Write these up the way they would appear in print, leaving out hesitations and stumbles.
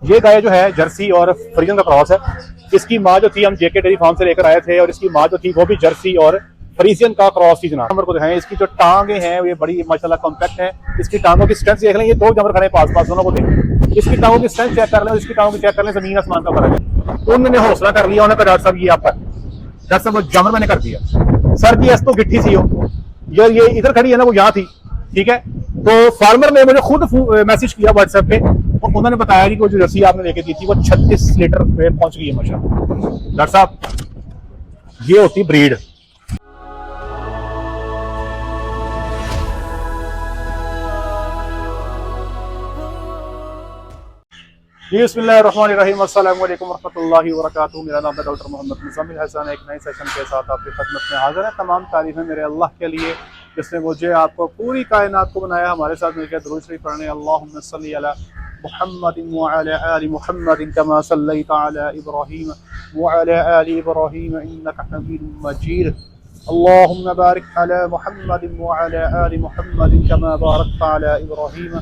ये गाय जो है जर्सी और फ्रीजन का क्रॉस है। इसकी माँ जो थी हम जेके डेयरी फार्म से लेकर आए थे और इसकी माँ जो थी वो भी जर्सी और फ्रीजियन का क्रॉस थी जनाब। नंबर को दिखाएं, इसकी जो टांगे हैं ये बड़ी माशाल्लाह कॉम्पैक्ट है। इसकी टांगों की स्ट्रेंथ देख लें, ये दो जानवर खड़े पास पास, दोनों को देखें। इसकी टांगों की स्ट्रेंथ चेक कर लें, इसकी टांगों की चेक कर लें, जमीन आसमान का फर्क है। उन्होंने हौसला कर लिया, उन्होंने कहा डॉक्टर साहब ये आपका, डॉक्टर साहब वो जानवर मैंने कर दिया। सर की तो गिट्ठी सी हो, ये इधर खड़ी है ना, वो यहाँ थी, ठीक है। तो फार्मर ने मुझे खुद मैसेज किया व्हाट्सएप पे, उन्होंने बताया कि वो जो रस्सी आपने लेके दी थी वो 36 लीटर पे पहुंच गई है माशाल्लाह। डॉक्टर साहब ये होती ब्रीड। बिस्मिल्लाहिर्रहमानिर्रहीम, अस्सलाम वालेकुम रहमतुल्लाहि व बरकातुहू। मेरा नाम है डॉक्टर मोहम्मद मुज़म्मिल हसन। एक नए सेशन के साथ आपकी खिदमत में हाजिर है। तमाम तारीफें मेरे अल्लाह के लिए जिसने मुझे आपको पूरी कायनात को बनाया। हमारे साथ मिलकर दुरूद शरीफ पढ़ने, अल्लाहुम्मा सल्ली अला मुहम्मदिन व अला आलि मुहम्मदिन कमा सल्लैता अला इब्राहीम व अला आलि इब्राहीम इन्नका हमीदुम मजीद। अल्लाहुम्मा बारिक अला मुहम्मदिन व अला आलि मुहम्मदिन कमा बारकता अला इब्राहीम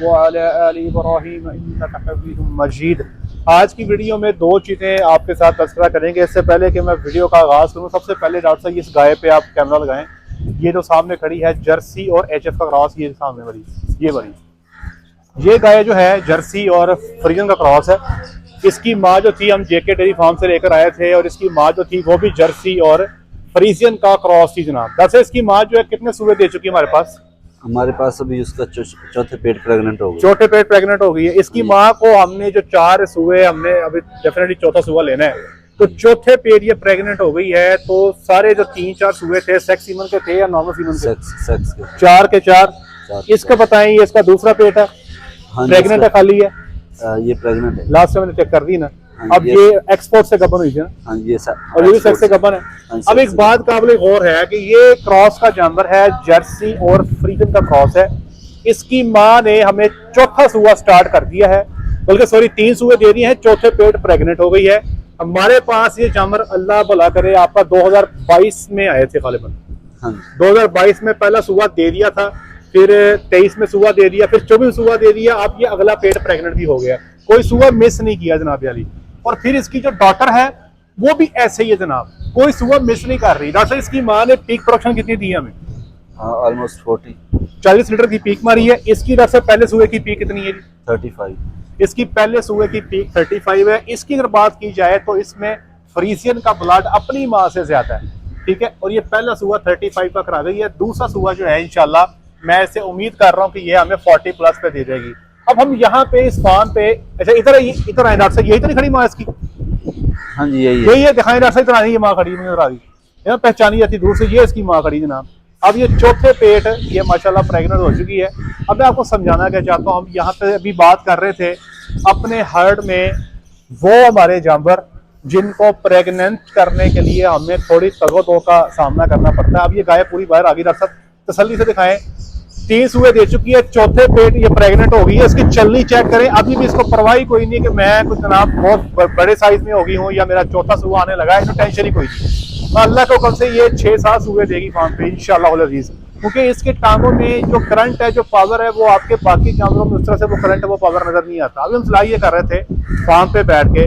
व अला आलि इब्राहीम इन्नका हमीदुम मजीद। आज की वीडियो में दो चीज़ें आपके साथ तज़किरा करेंगे। इससे पहले कि मैं वीडियो का आगाज़ करूँ, सबसे पहले डॉक्टर साहब इस गाय पे आप कैमरा लगाएं। ये जो सामने खड़ी है जर्सी और एचएफ का क्रॉस, ये सामने वाली ये गाय जो है जर्सी और फ्रीजन का क्रॉस है। इसकी माँ जो थी हम जेके डेयरी फार्म से लेकर आए थे और इसकी माँ जो थी वो भी जर्सी और फ्रीजियन का क्रॉस थी जनाब। वैसे इसकी माँ जो है कितने सूबे दे चुकी है हमारे पास? हमारे पास अभी उसका चौथे पेट प्रेग्नेंट हो गई। चौथे पेट प्रेग्नेंट हो गई है। इसकी माँ को हमने जो 4 सूबे, हमने अभी डेफिनेटली चौथा सूबा लेना है, तो चौथे पेट ये प्रेग्नेंट हो गई है। तो सारे जो 3-4 सूबे थे सेक्स सीमन के थे या नॉर्मल सीमन के? सेक्स के 4 के 4। इसका बताएं, ये इसका दूसरा पेट है? हाँ, प्रेग्नेंट है, खाली है? ये प्रेग्नेंट है। लास्ट में मैंने चेक कर दी ना। हाँ, अब ये एक्सपोर्ट से गबन हुई थी ना। हाँ, ये और ये भी सेक्स से गबन है। हाँ, अब एक बात काबिल गौर है कि ये क्रॉस का जानवर है, जर्सी और फ्रीजन का क्रॉस है। इसकी माँ ने हमें चौथा सूबा स्टार्ट कर दिया है, बल्कि सॉरी 3 सूबे दे दिए हैं, चौथे पेट प्रेग्नेंट हो गई है। हमारे पास ये जानवर अल्लाह भला करे आपका 2022 में आए थे गालिबन। हाँ, 2022 में पहला सूबा दे दिया था, फिर 23 में सूबा दे दिया, फिर 24 में सूबा दे दिया। अब ये अगला पेट प्रेग्नेंट भी हो गया, कोई सूबा मिस नहीं किया जनाब अली। और फिर इसकी जो डॉटर है वो भी ऐसे ही है जनाब, कोई सूबा मिस नहीं कर रही। डॉक्टर इसकी माँ ने पीक प्रोडक्शन कितनी दी है हमें? ऑलमोस्ट 40 लीटर की पीक मारी है। इसकी डॉक्टर पहले सूबे की पीक कितनी है? 35। इसकी पहले सूबे की पीक 35 है। इसकी अगर बात की जाए तो इसमें फ्रीजियन का ब्लड अपनी माँ से ज्यादा है, ठीक है। और ये पहला सूबा 35 का करा गई है। दूसरा सूबा जो है इंशाल्लाह मैं इसे उम्मीद कर रहा हूँ कि ये हमें 40+ पे दे देगी। अब हम यहाँ पे इस फार्म पे, अच्छा इधर आए डॉक्टर साहब, यही तो नहीं खड़ी माँ इसकी? हाँ जी, यही है, दिखाएं डॉक्टर साहब, इधर आई, ये माँ खड़ी मुझे आ गई, पहचानी जाती दूर से, ये इसकी माँ खड़ी जनाब। अब ये चौथे पेट ये माशाल्लाह प्रेग्नेंट हो चुकी है। अब मैं आपको समझाना क्या चाहता हूँ, हम यहाँ पे अभी बात कर रहे थे अपने हर्ड में वो हमारे जानवर जिनको प्रेग्नेंट करने के लिए हमें थोड़ी तगोदो का सामना करना पड़ता है। अब ये गाय पूरी बाहर आ गई, डॉक्टर साहब तसल्ली से दिखाएं। 3 सूबे दे चुकी है, चौथे पेट ये प्रेग्नेंट हो गई है। इसकी चलनी चेक करें, अभी भी इसको परवाही कोई नहीं कि मैं कुछ जनाब बहुत बड़े साइज में हो गई हूँ या मेरा चौथा सूबा आने लगा है, इसमें टेंशन ही कोई नहीं। अल्लाह को कल से ये 6-7 सूबे देगी फार्म पे इंशाल्लाह अज़ीज़, क्योंकि इसके टांगों में जो करंट है, जो पावर है, वो आपके बाकी जानवरों में उस तरह से वो करंट है, वो पावर नजर नहीं आता। अभी हम सलाह ये कर रहे थे फार्म पे बैठ के,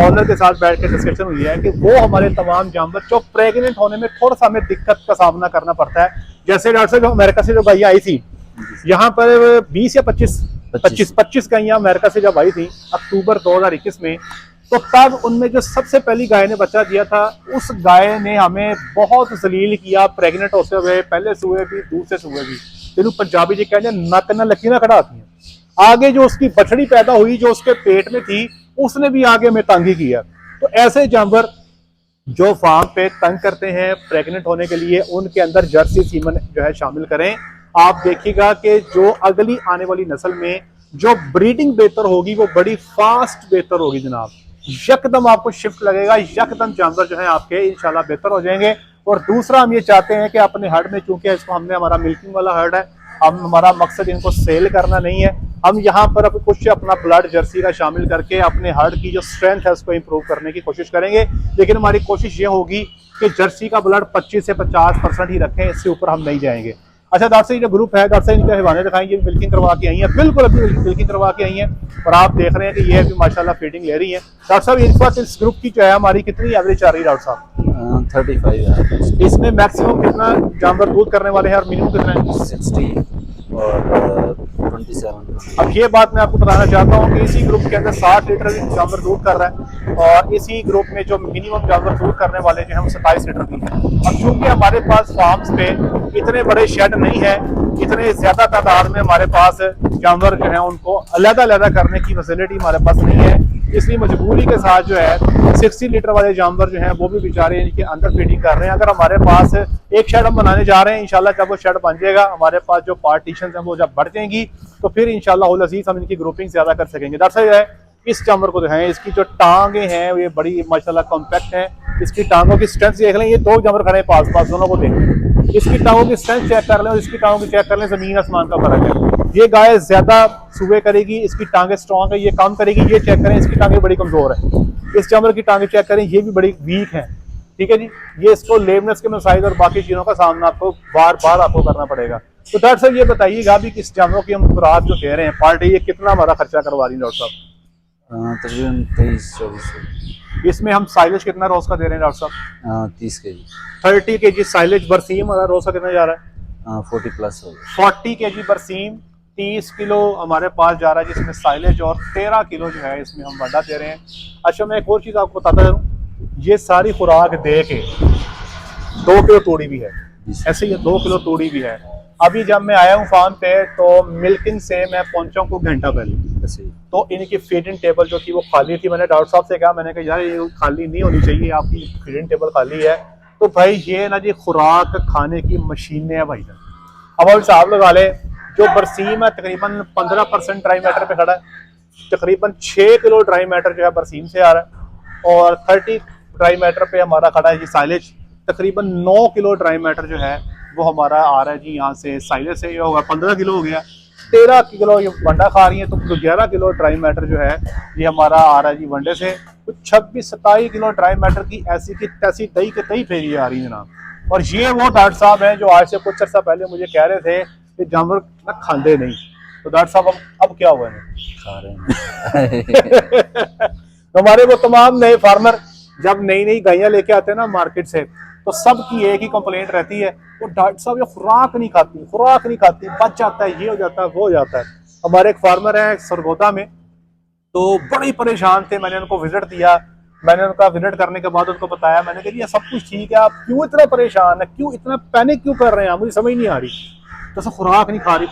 ऑनर के साथ बैठ के डिस्कशन हुई है कि वो हमारे तमाम जानवर जो प्रेग्नेंट होने में थोड़ा सा हमें दिक्कत का सामना करना पड़ता है। जैसे डॉक्टर साहब अमेरिका से जो गायें आई थी यहाँ पर 20 या 25 गायें अमेरिका से जब आई थी अक्टूबर 2021 में, तो तब उनमें जो सबसे पहली गाय ने बच्चा दिया था, उस गाय ने हमें बहुत जलील किया प्रेग्नेंट होते हुए, पहले सूबे भी दूसरे सूबे भी। तेनू पंजाबी जी कहते हैं नक न लकीर खड़ा आती है। आगे जो उसकी बछड़ी पैदा हुई जो उसके पेट में थी, उसने भी आगे में तंगी किया। तो ऐसे जानवर जो फार्म पे तंग करते हैं प्रेग्नेंट होने के लिए, उनके अंदर जर्सी सीमन जो है शामिल करें। आप देखिएगा कि जो अगली आने वाली नस्ल में जो ब्रीडिंग बेहतर होगी वो बड़ी फास्ट बेहतर होगी जनाब। यकदम आपको शिफ्ट लगेगा, यकदम जानवर जो है आपके इंशाल्लाह बेहतर हो जाएंगे। और दूसरा हम ये चाहते हैं कि अपने हर्ड में, चूंकि इसको हमने हमारा मिल्किंग वाला हर्ड है, हम हमारा मकसद इनको सेल करना नहीं है। हम यहाँ पर अब कुछ अपना ब्लड जर्सी का शामिल करके अपने हर्ड की जो स्ट्रेंथ है उसको इंप्रूव करने की कोशिश करेंगे। लेकिन हमारी कोशिश ये होगी कि जर्सी का ब्लड 25 से 50% ही रखें, इससे ऊपर हम नहीं जाएंगे। अच्छा डॉक्टर साहब, ये जो ग्रुप है, डॉक्टर साहब इनके हवाले दिखाएं, ये मिल्किंग करवा के आई हैं, बिल्कुल अभी मिल्किंग करवा के आई हैं और आप देख रहे हैं कि ये अभी माशाल्लाह फीडिंग ले रही है। डॉक्टर साहब इस वक्त इस ग्रुप की जो है हमारी कितनी एवरेज आ रही है डॉक्टर साहब? 35 है। इसमें मैक्सिमम कितना जानवर दूध करने वाले हैं और मिनिमम कितना है? 60 और 27। अब ये बात मैं आपको बताना चाहता हूँ कि इसी ग्रुप के अंदर 60 लीटर जानवर दूध कर रहा है और इसी ग्रुप में जो मिनिमम जानवर दूध करने वाले जो है वो 27 लीटर भी है। अब चूंकि हमारे पास फार्म्स पे इतने बड़े शेड नहीं है, इतने ज्यादा तादाद में हमारे पास जानवर जो है उनको अलग-अलग करने की फैसिलिटी हमारे पास नहीं है, इसलिए मजबूरी के साथ जो है 60 लीटर वाले जानवर जो हैं वो भी बेचारे इनके अंदर फीडिंग कर रहे हैं। अगर हमारे पास एक शेड हम बनाने जा रहे हैं, इंशाल्लाह जब वो शेड बन जाएगा, हमारे पास जो पार्टीशन है वो जब बढ़ जाएंगी तो फिर इंशाल्लाह अज़ीज़ हम इनकी ग्रुपिंग ज्यादा कर सकेंगे। डॉक्टर साहब है इस जानवर को दिखाएं, इसकी जो टांगे हैं ये बड़ी माशाल्लाह कॉम्पैक्ट हैं, इसकी टांगों की स्ट्रेंथ देख लें, ये दो जानवर खड़े हैं पास पास, दोनों को देख लें, इसकी टांगों की स्ट्रेंथ चेक कर लें और इसकी टांगों की चेक कर लें, जमीन आसमान का फर्क है। ये गाय ज्यादा सुबह करेगी, इसकी टांगे स्ट्रॉन्ग है, ये कम करेगी, ये चेक करें, इसकी टांगे बड़ी कमजोर है। इस जानवर की टांगे चेक करें, ये भी बड़ी वीक है, ठीक है जी। ये इसको लेमनेस के मसाइल और बाकी चीजों का सामना आपको बार बार आपको करना पड़ेगा। तो डॉक्टर साहब ये बताइएगा अभी किस जानवरों की हम खुराक जो कह रहे हैं पार्टी, ये कितना हमारा खर्चा करवा रही है डॉक्टर साहब? तकरीबन 23-24। इसमें हम साइलेज कितना रोज का दे रहे हैं डॉक्टर साहब? 30 केजी। 30 केजी साइलेज बरसीम हमारा रोज का कितना जा रहा है? 40 प्लस हो 40 केजी बरसीम, 30 किलो हमारे पास जा रहा है जिसमें साइलेज और 13 किलो जो है इसमें हम वंडा दे रहे हैं। अच्छा मैं एक और चीज़ आपको बताता हूँ, ये सारी खुराक दे के 2 किलो तूड़ी भी है, ऐसे ये 2 किलो तूड़ी भी है। अभी जब मैं आया हूँ फार्म पे तो मिल्किंग से मैं पहुंचा हूँ कुछ घंटा पहले, तो इनकी फीडिंग टेबल जो थी वो खाली थी। मैंने डॉक्टर साहब से कहा, मैंने कहा यार ये खाली नहीं होनी चाहिए, आपकी फीडिंग टेबल खाली है। तो भाई ये ना जी खुराक खाने की मशीनें है भाई। अब आप हिसाब लगा ले, जो बरसीम है तकरीबन 15% ड्राई मैटर पे खड़ा है, तकरीबन 6 किलो ड्राई मैटर जो है बरसीम से आ रहा है और 30 ड्राई मैटर पे हमारा खड़ा है जी साइलेज, तकरीबन 9 किलो ड्राई मैटर जो है वो हमारा आ रहा है जी यहाँ से साइलेज से। ये होगा 15 किलो हो गया, 13 किलो ये वंडा खा रही है, तो 11 किलो ड्राई मैटर जो है ये हमारा आ रहा है जी वंडे से। तो 26-27 किलो ड्राई मैटर की ऐसी की तैसी तई के तई फेरी आ रही है जनाब। और ये वो डॉक्टर साहब हैं जो आज से कुछ अर्सा पहले मुझे कह रहे थे कि जानवर ना खाते नहीं, तो डॉक्टर साहब अब क्या हुआ है? खा रहे हैं। हमारे वो तमाम नए फार्मर जब नई नई गायें लेके आते हैं ना मार्केट से, तो सबकी एक ही कंप्लेंट रहती है, वो डॉक्टर साहब ये खुराक नहीं खाती, बच जाता है, ये हो जाता है, वो हो जाता है। हमारे एक फार्मर है सरगोदा में, तो बड़े परेशान थे, मैंने उनको विजिट दिया, मैंने उनका विजिट करने के बाद उनको बताया, मैंने कहा ये सब कुछ ठीक है, आप क्यों इतना परेशान है, क्यों इतना पैनिक क्यों कर रहे हैं, मुझे समझ नहीं आ रही। तो खुराक नहीं खा रही।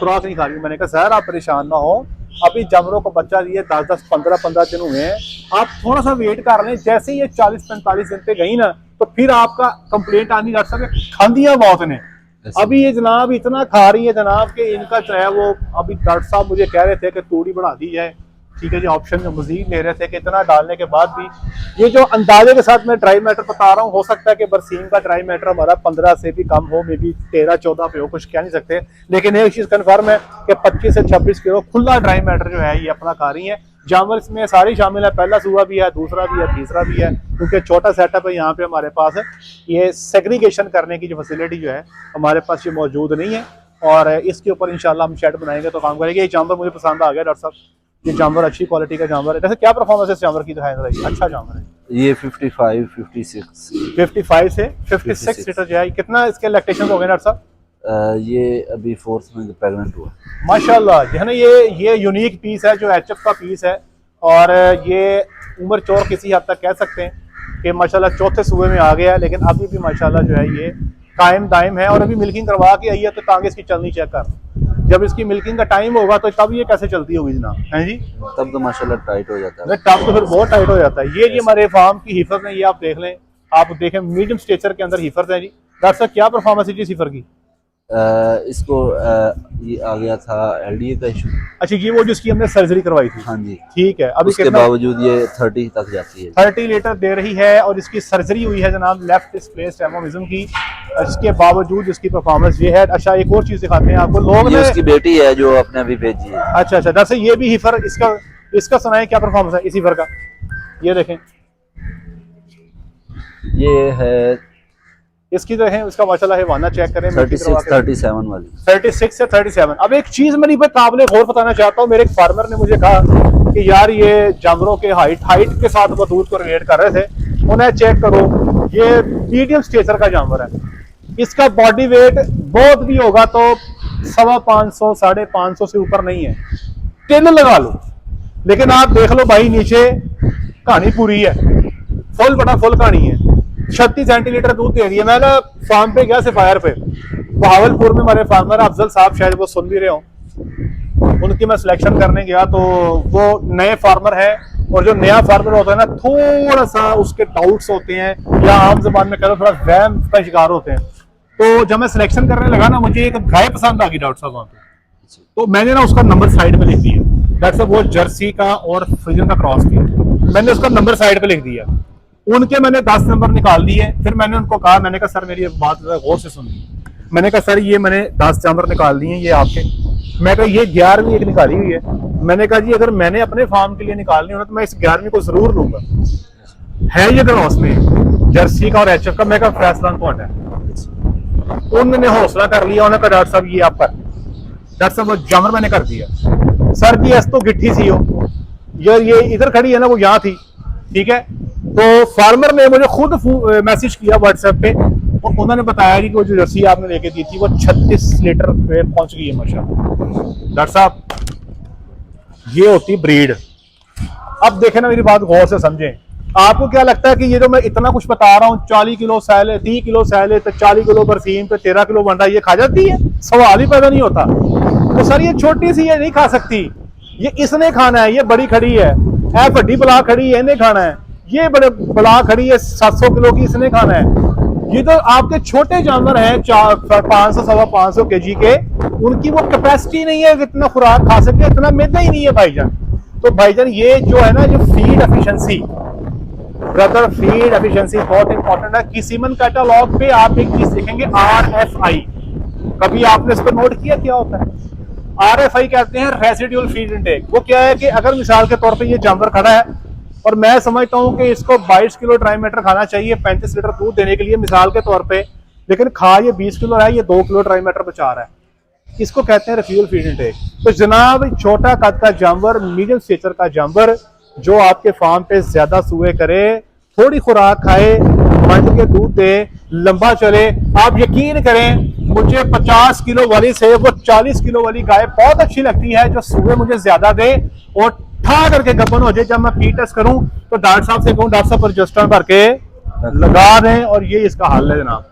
मैंने कहा सर आप परेशान ना हो, अभी जानवरों को बच्चा दिए 10-10, 15-15 दिन हुए हैं, आप थोड़ा सा वेट कर लें, जैसे ही ये 40-45 दिन पे गई ना तो फिर आपका कंप्लेंट आनी डॉक्टर साहब खांदिया बहुत ने। अभी ये जनाब इतना खा रही है जनाब कि इनका जो है वो, अभी डॉक्टर साहब मुझे कह रहे थे कि तूड़ी बढ़ा दी जाए, ठीक है जी, ऑप्शन में मजीद ले रहे थे कि इतना डालने के बाद भी ये जो अंदाजे के साथ मैं ड्राई मैटर बता रहा हूँ, हो सकता है कि बरसीम का ड्राई मैटर हमारा 15 से भी कम हो, मे बी 13-14 पे हो, कुछ कह नहीं सकते, लेकिन एक चीज कंफर्म है कि 25 से 26 किलो खुला ड्राई मैटर जो है ये अपना खा रही है। जानवर इसमें सारी शामिल है, पहला सूबा भी है, दूसरा भी है, तीसरा भी है, क्योंकि छोटा सेटअप है यहाँ पे हमारे पास है। ये सेग्रीगेशन करने की जो फैसिलिटी जो है हमारे पास ये मौजूद नहीं है, और इसके ऊपर इंशाल्लाह हम शेड बनाएंगे तो काम करेंगे। ये जानवर मुझे पसंद आ गया डॉक्टर साहब, ये जानवर अच्छी क्वालिटी का जानवर है। जैसे क्या परफॉर्मेंस है इस जानवर की, दिखाएं जरा, अच्छा जानवर है ये 55 से 56 लीटर जो है। कितना इसके लैक्टेशन हो गए डॉक्टर साहब? ये अभी 4th में प्रेग्नेंट हुआ माशाल्लाह जो है ना, ये यूनिक पीस है जो एचएफ का पीस है, और ये उम्र चौर किसी हद तक कह सकते हैं कि माशाल्लाह चौथे सूबे में आ गया है, लेकिन अभी भी माशाल्लाह जो है ये कायम दायम है। और अभी मिल्किंग करवा के आई है, तो टांगे इसकी चलनी चेक कर, जब इसकी मिल्किंग का टाइम होगा तो तब ये कैसे चलती होगी जनाब, हैं जी? तब तो माशाल्लाह टाइट हो जाता है, तब तो फिर बहुत टाइट हो जाता है। ये जी हमारे फार्म की हिफर है, ये आप देख लें, आप देखें मीडियम स्टेचर के अंदर हिफर है जी। डॉक्टर साहब क्या परफॉर्मेंस है जी हिफर की? इसको ये आ गया था एलडीए का इशू। अच्छा, ये वो जिसकी हमने सर्जरी करवाई थी? हाँ जी, ठीक है। अभी उसके बावजूद ये 30 तक जाती है, 30 लीटर दे रही है, और इसकी सर्जरी हुई है जनाब लेफ्ट डिस्प्लेस्ड हेमोरिज्म की, इसके बावजूद इसकी परफॉर्मेंस ये है। अच्छा एक और चीज दिखाते हैं आपको, लोग ये उसकी बेटी है जो अपने अभी भेजी है। अच्छा, दरअसल ये भी हिफर, इसका सुनाए क्या परफॉर्मेंस है इस हिफर का? ये देखें, ये है इसकी जो है उसका माशाल्लाह हैवाना चेक करें 36 37 वाली 36 से 37। अब एक चीज मैं इस पर काबिल गौर बताना चाहता हूँ। मेरे एक फार्मर ने मुझे कहा कि यार ये जानवरों के हाइट के साथ वो दूध को रिलेट कर रहे थे। उन्हें चेक करो, ये मीडियम स्टेचर का जानवर है, इसका बॉडी वेट बहुत भी होगा तो 550 550 से ऊपर नहीं है, टिल लगा लो। लेकिन आप देख लो भाई, नीचे कहानी पूरी है, फुल बड़ा फुल कहानी है। 36 सेंटीलीटर दूध दे रही है। मैं ना फार्म पे गया सफायर पे, बहावलपुर में हमारे फार्मर अफजल साहब, शायद वो सुन भी रहे हो, उनकी मैं सिलेक्शन करने गया तो वो नए फार्मर है, और जो नया फार्मर होता है ना थोड़ा सा उसके डाउट्स होते हैं, या आम जबान में कह लो थोड़ा वहम का शिकार होते हैं। तो जब मैं सिलेक्शन करने लगा ना, मुझे एक गाय पसंद आ गई डॉक्टर साहब वहां पे, तो मैंने ना उसका नंबर साइड पे लिख दिया। डॉक्टर साहब वो जर्सी का और फ्रीजन का क्रॉस किया, मैंने उसका नंबर साइड पे लिख दिया। उनके मैंने 10 नंबर निकाल दिए। फिर मैंने उनको कहा, मैंने कहा सर मेरी बात गौर से सुनिए। मैंने कहा सर ये मैंने 10 नंबर निकाल दिए ये आपके। मैं कहा ये 11वीं एक निकाली हुई है। मैंने कहा जी अगर मैंने अपने फार्म के लिए निकालनी हो ना तो मैं इस 11वीं को जरूर लूंगा। है ये क्रॉस में जर्सी का और एचएफ का। मैं कहा फैसला तो है। उन्होंने हौसला कर लिया, उन्होंने कहा डॉक्टर साहब ये आप कर। डॉक्टर साहब वो जानवर मैंने कर दिया। सर जी तो गिट्ठी सी हो यार, ये इधर खड़ी है ना, वो यहाँ थी, ठीक है। तो फार्मर ने मुझे खुद मैसेज किया व्हाट्सएप पे, और उन्होंने बताया कि वो जो जर्सी आपने लेके दी थी वो 36 लीटर पे पहुंच गई है माशाल्लाह। डॉक्टर साहब ये होती ब्रीड। अब देखें ना, मेरी बात गौर से समझें। आपको क्या लगता है कि ये जो मैं इतना कुछ बता रहा हूँ, 40 किलो सैले, 30 किलो सैले, तो 40 किलो बरसीम पे 13 किलो बंडा, ये खा जाती है? सवाल ही पैदा नहीं होता। तो सर ये छोटी सी, ये नहीं खा सकती, ये इसने खाना है, ये बड़ी खड़ी है, बड़ी बला खड़ी है, इन्हें खाना है। ये बड़े बला खड़ी है 700 किलो की, इसने खाना है। ये तो आपके छोटे जानवर हैं 500 सवा 500 केजी के, उनकी वो कैपेसिटी नहीं है इतना खुराक खा सके, इतना मैदा ही नहीं है भाईजान। तो भाईजान ये जो है ना, जो feed efficiency, brother feed efficiency बहुत इंपॉर्टेंट है। किसीमन कैटलॉग पे आप एक चीज देखेंगे RFI, कभी आपने इस पर नोट किया क्या होता है? RFI कहते हैं रेसिडुअल फीड इनटेक। वो क्या है कि अगर मिसाल के तौर पे ये जानवर खड़ा है और मैं समझता हूं कि इसको 22 किलो ड्राई मैटर खाना चाहिए 35 लीटर दूध देने के लिए मिसाल के तौर पे, लेकिन खा ये 20 किलो रहा है, ये 2 किलो ड्राई मैटर बचा रहा है, इसको कहते हैं रिफ्यूल फीड इनटेक। तो जनाब छोटा कद का जानवर, मीडियम स्टेचर का जानवर जो आपके फार्म पे ज्यादा सुए करे, थोड़ी खुराक खाए, मंड के दूध दे, लंबा चले, आप यकीन करें मुझे 50 किलो वाली से वो 40 किलो वाली गाय बहुत अच्छी लगती है, जो सुबह मुझे ज्यादा दे और ठा करके गबन हो जाए। जब मैं पी टेस्ट करूं तो डॉक्टर साहब से कहूं डॉक्टर साहब प्रोजेस्टेरोन भर के लगा दें, और ये इसका हल है जनाब।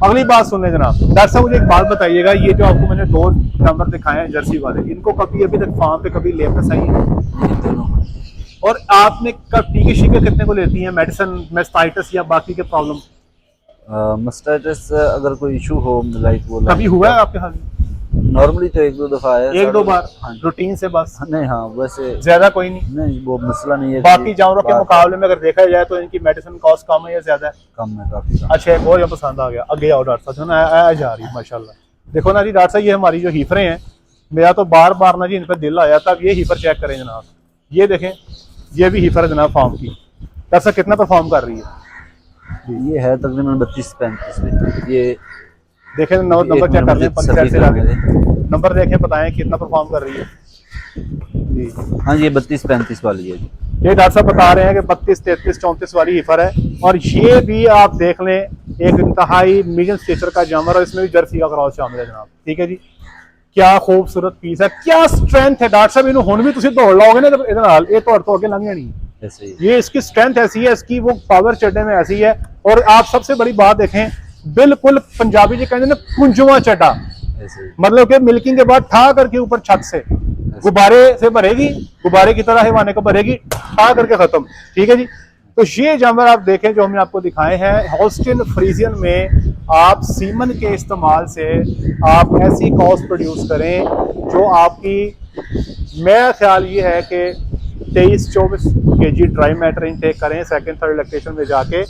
अगली बात सुन लें जनाब। डॉक्टर साहब मुझे एक बात बताइएगा, ये जो आपको मैंने 2 नंबर दिखाए हैं जर्सी वाले, इनको कभी अभी तक फार्म पे कभी लेपस आई है? और आपने कब टीके शीके कितने को लेती हैं, मेडिसिन मेस्टाइटिस या बाकी के प्रॉब्लम? मस्टाइटिस अगर कोई इशू हो लाइक वो कभी हुआ है आपके हाथ में? नॉर्मली तो 1-2 दफा है, 1-2 बार हाँ। रूटीन से बस? नहीं हाँ, वैसे ज्यादा कोई नहीं, वो मसला नहीं है। बाकी जानवरों के मुकाबले में अगर देखा जाए तो इनकी मेडिसिन कॉस्ट कम है या ज्यादा है? कम है, काफी कम। अच्छा एक और ये पसंद आ गया, आगे आओ डॉक्टर साहब, आ जा रही है माशाल्लाह। देखो ना जी डॉक्टर साहब, ये हमारी जो हीफरें हैं, मेरा तो बार बार ना जी इन पर दिल आया था। ये हीफर चेक करें जनाब, ये देखें, ये भी हीफर है जनाब फार्म की। डॉक्टर साहब कितना परफॉर्म कर रही है? ये है तकरीबन 32-35 लीटर। ये देखें नंबर चेक कर लें, नंबर देखें, बताएं कितना परफॉर्म कर रही है जी। हाँ ये 32-35 वाली है। ये डॉक्टर साहब बता रहे हैं कि 32, 33, 34 वाली हीफर है, और ये भी आप देख लें एक इंतहाई मीडियम स्टेचर का जानवर, और इसमें भी जर्सी का क्रॉस शामिल है जनाब। ठीक है जी, क्या खूबसूरत पीस है, क्या स्ट्रेंथ है डॉक्टर साहब। इन्होंने हुन भी तुम दौड़ लाओगे ना तो ये तो अगे लंघ जानी है। ये इसकी स्ट्रेंथ ऐसी है, इसकी वो पावर चढ़ने में ऐसी है। और आप सबसे बड़ी बात देखें, बिल्कुल पंजाबी जी कहते हैं ना, कुंजवा चटा, मतलब कि मिल्किंग के बाद ठा करके ऊपर छत से गुब्बारे से भरेगी, गुब्बारे की तरह हिवाने को भरेगी, ठा करके खत्म। ठीक है जी। तो ये जानवर आप देखें जो हमने आपको दिखाए हैं, हॉस्टिन फ्रीजियन में आप सीमन के इस्तेमाल से आप ऐसी कॉस्ट प्रोड्यूस करें जो आपकी, मेरा ख्याल ये है कि 23-24 kg ड्राई मैटर इनटेक करें सेकंड थर्ड लैक्टेशन में जाके,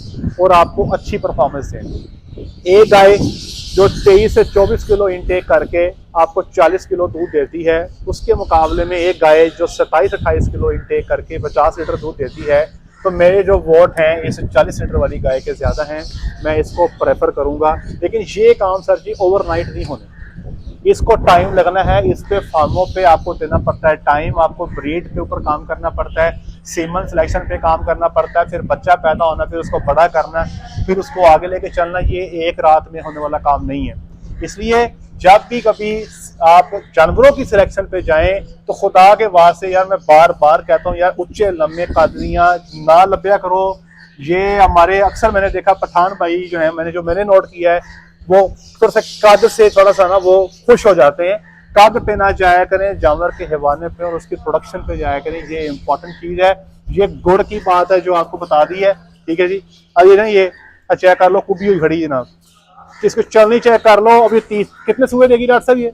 और आपको अच्छी परफॉर्मेंस दें। एक गाय जो 23 से 24 किलो इनटेक करके आपको 40 किलो दूध देती है, उसके मुकाबले में एक गाय जो 27-28 किलो इनटेक करके 50 लीटर दूध देती है, तो मेरे जो वोट हैं इस 40 लीटर वाली गाय के ज़्यादा हैं, मैं इसको प्रेफर करूँगा। लेकिन ये काम सर जी ओवरनाइट नहीं होने, इसको टाइम लगना है, इस पे फार्मों पे आपको देना पड़ता है टाइम, आपको ब्रीड के ऊपर काम करना पड़ता है, सीमन सिलेक्शन पे काम करना पड़ता है, फिर बच्चा पैदा होना, फिर उसको बड़ा करना, फिर उसको आगे लेके चलना। ये एक रात में होने वाला काम नहीं है। इसलिए जब भी कभी आप जानवरों की सिलेक्शन पे जाएं तो खुदा के वास्ते यार मैं बार बार कहता हूँ यार ऊंचे लम्बे कदरियाँ ना लब्या करो। ये हमारे अक्सर मैंने देखा पठान भाई जो है, मैंने नोट किया है, वो थोड़ा सा कद से थोड़ा सा ना वो खुश हो जाते हैं। कद पे ना जाया करें, जानवर के हैवाने पे और उसकी प्रोडक्शन पे जाया करें, ये इंपॉर्टेंट चीज है। ये गुड़ की बात है जो आपको बता दी है, ठीक है जी। अब ये ना ये चेक कर लो, कुबी हुई खड़ी जनाब, इसको चलनी चेक कर लो। अभी 30 कितने सूए देगी डॉक्टर साहब? ये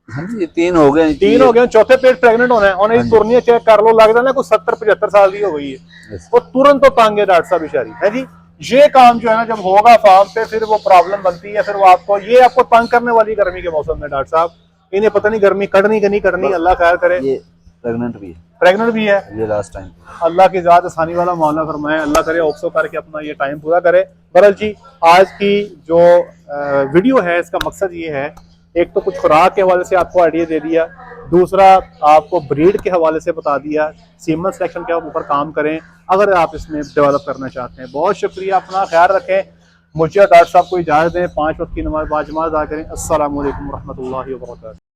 हाँ जी, 3 हो गए, 3 हो गए, चौथे पेट प्रेग्नेंट होना है और ये तुरनी चेक कर लो, लगता है कुछ 70-75 साल की हो गई है। वो तुरंत तो तंग है डॉक्टर साहब बेचारी, है जी। ये काम जो है ना जब होगा फार्म पे फिर वो प्रॉब्लम बनती है, फिर वो आपको तंग करने वाली गर्मी के मौसम में डॉक्टर साहब। इन्हें पता नहीं गर्मी कड़नी कि नहीं कड़नी, अल्लाह खैर करे। ये प्रेग्नेंट भी है ये लास्ट टाइम। अल्लाह की ज़ात आसानी वाला मामला फरमाए, अल्लाह करे ऑक्सो करके अपना ये टाइम पूरा करे। बहरहाल जी आज की जो वीडियो है इसका मकसद ये है, एक तो कुछ खुराक के हवाले से आपको आइडिया दे दिया, दूसरा आपको ब्रीड के हवाले से बता दिया, सीमन सिलेक्शन के ऊपर काम करें अगर आप इसमें डेवलप करना चाहते हैं। बहुत शुक्रिया, अपना ख्याल रखें। मुझे डॉक्टर साहब को इजाज़त दें, 5 वक्त की नमाज बाजमात अदा करें। अस्सलामु अलैकुम रहमतुल्लाहि व बरकातहू।